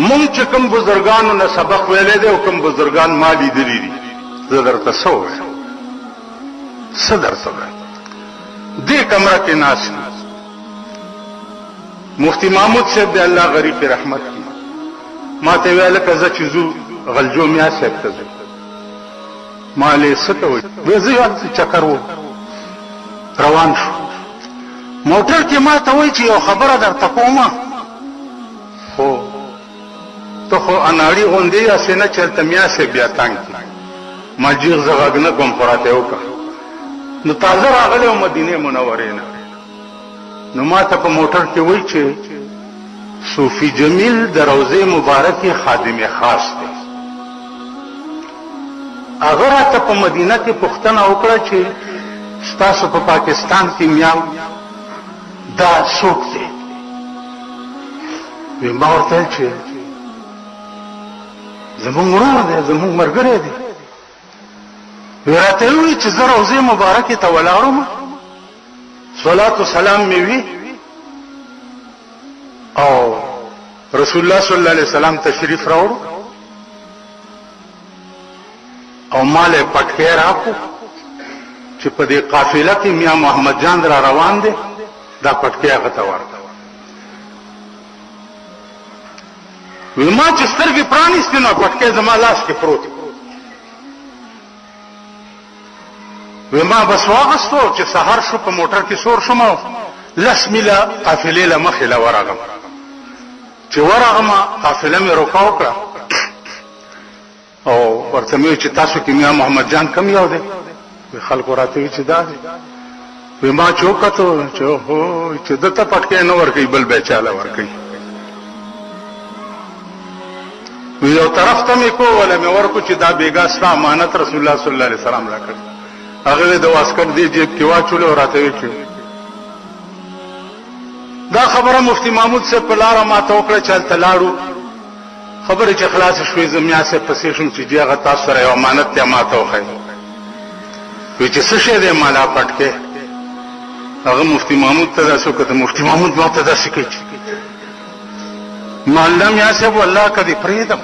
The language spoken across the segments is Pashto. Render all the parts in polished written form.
مونږ چې کوم بزرګانو نه سبق ویلې دي او کوم بزرګان ما لیدلي دي زه درته څه ووایم څه درته وایم دې کمره کې ناست مفتی محمود صاحب دی الله غریب په رحمت کی ما ته ویل کزه چې زو غلجو میا صاحب ته ځو ما له ستوي وځي چکر وو روان شو موټر کې ما ته وای چې یو خبره درته کومه خو ته خو اناړي غوندې یا سینه چلته میا صاحب بیا تانګ ما جیغ زغاګنه کوم پراته وکړه نو تازه راغله مدینه منوره نه نو ما ته په موټر کې وای چې صوفی جمیل د روضه مبارکه خادم خاص دی اگر ته په مدینه کې پښتنه وکړه چې ستاسو په پاکستان کې میاو دا څوک دی وی ما ورته چې زمونږ ورور دی زمونږ مرګره دی ورته وی چې زه روضه مبارکه ته ولاړم صلوات و سلام می وی او رسول الله صلی الله علیه وسلم تشریف راوړ او مال پټکې راکو چې په دې قافله کې میا محمد جان را روان دي دا پټکې هغه ته ورته وی ما چې سترګې پرانیستې نو پټکې زما لاس کې پروت وی ما بس واغستو چې سحر شو په موټر کې سور شوم لس میله قافلې له مخې له ورغم چې ورغم قافله مې روکاو کړه او ورته مې چې تاسو کې میا محمد جان کم یو دی وی خلکو راته وی چې دا وی ما چوکته چې هو چې دته پټکې نه ورکې بل بیچاله ورکې وی یو طرف ته مې کو ولا مې ورکو چې دا بیګا ستا امانت رسول الله صلی الله علیه وسلم راکړ هغه د واسکټ دی جیب کې واچول او راته وی چې دا خبره مفتی محمود سے پلاره ما توکړه چل تلاړو خبره چې خلاص شوې زمیا سے پسې شم چې هغه تاسو سره یو امانت ته ما توخه وی چې څه شه دې مالا پټکه هغه مفتی محمود ته تاسو کته مفتی محمود ما ته تاسو کې معلم یا صاحب الله کدي پریدم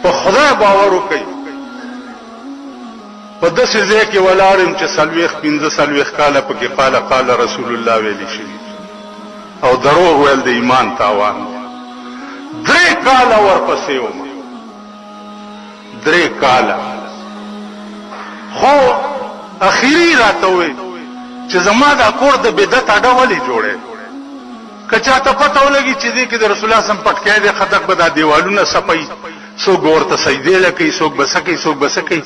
په خدای باور وکي په داسې ځای کې ولاړم چې سلويخ 15 کاله پکې قال رسول الله ویلي شي او دروغ ویل د ایمان تاوان 3 کاله ورپسې وم 3 کاله خو اخیری راته وې چې زما د کور د بدعت اډه ولې جوړه کچا ته پته ولګي چې دې کې د رسول الله سم پټکې دې خطک بدا دیوالونه صفای سو ګورته سجدي لکې سو بسکې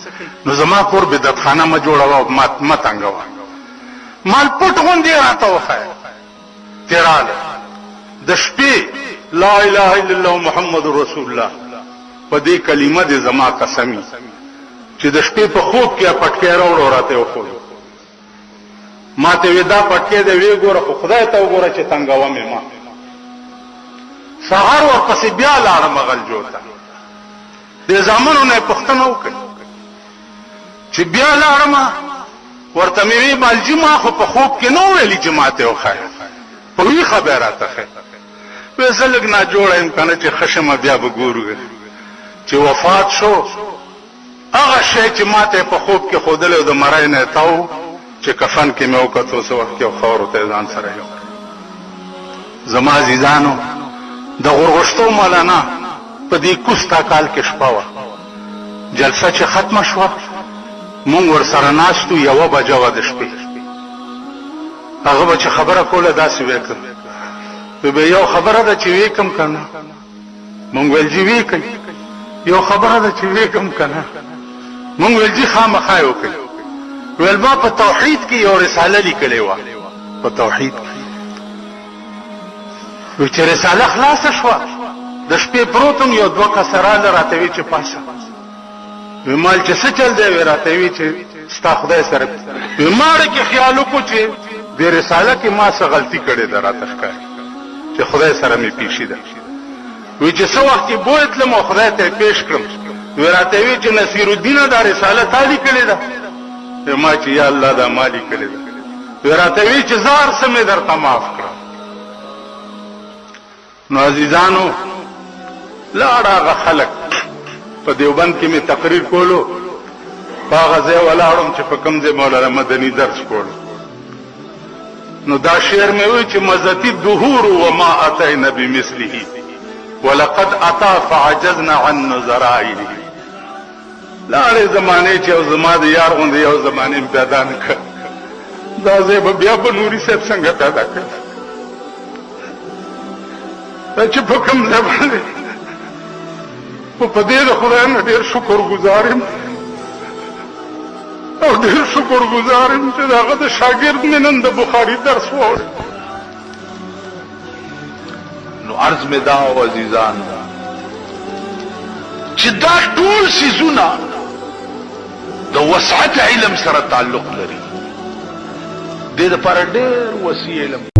نو زما کور بدعت خانه ما جوړاوه ما تنګوا مال پټ غوندې راته وخه تیراله د شپې لا اله الا الله محمد رسول الله په دې کلمه دې زما قسمی چې د شپې په خوب کې پټکې راوړو راته وخو ما ته ودا پټکې دې وی ګوره خو خدای ته وګوره چې تنګوا مې ما سحر ورپسې بیا لاړم غل جوړه د زامنو نه پښتنه وکړي چې بیا لاړم ورته مې مالجی ما خو په خوب کې نو ویلي جماعت او خیر په وی خبره ته وې زلګ نه جوړم کنه چې خشمه بیا وګورو چې وفات شو هغه شی چې ماته په خوب کې خودل او د مړای نه تاو چې کفن کې مې وکړو سو وخت کې خور ته ځان سره یو زما عزیزانو د غرغشتو مولانا په دې کوستا کال کې شپه جلسه چې ختمه شو مونږ ور سره ناستو یو بجو د شپې هغه به چې خبره کوله داسې وکړ به یو خبره ده چې وکم کنه مونږ ول جی وکي یو خبره ده چې وکم کنه مونږ ول جی خامخا وکي ول ما په توحید کې یو رساله لیکلې و په توحید و چې رساله خلاص شو د شپې پروتم یو دوه کسراله راته وی چې پاسه ومال چې څه چل دی راته وی چې ستا خدای سره وماړه کې خیال وکړو چې د رساله کې ما څه غلطي کړې ده راته ښکاري چې خدای سره مې پیښې ده وی چې څو وخت کې بوت لم خدای ته پیښ کړم راته وی چې نصیر الدین دا رساله تالی کړې ده ما چې یا الله دا مالی کړې ده راته وی چې زار سمې درته معاف کړم نو عزیزانو لاړ هغه خلک په دیوبند کې مې تقریر کولو په هغه ځای ولاړم چې په کوم ځای مولانا مدني درس کولو نو دا شعر مې وی چې مزتی الدهور وما اتینا بمثله ولقد اتا فعجزنا عن نظرائه لاړې زمانه چې او زما د یار غوندې یو زمانه پیدا نه کړ دا ځای به بیا په نوري صاحب څنګه پیدا کړ چې په کوم ځای باندې په دې د خدای نه ډېر شکر گزار یم او ډېر شکر گزار یم چې د هغه د شاګرد مې نن د بخاري درس واورېد نو عرض مې دا او عزیزانو چې دا ټول څیزونه د وسعت علم سره تعلق لري دې دپاره ډېر وسیع علم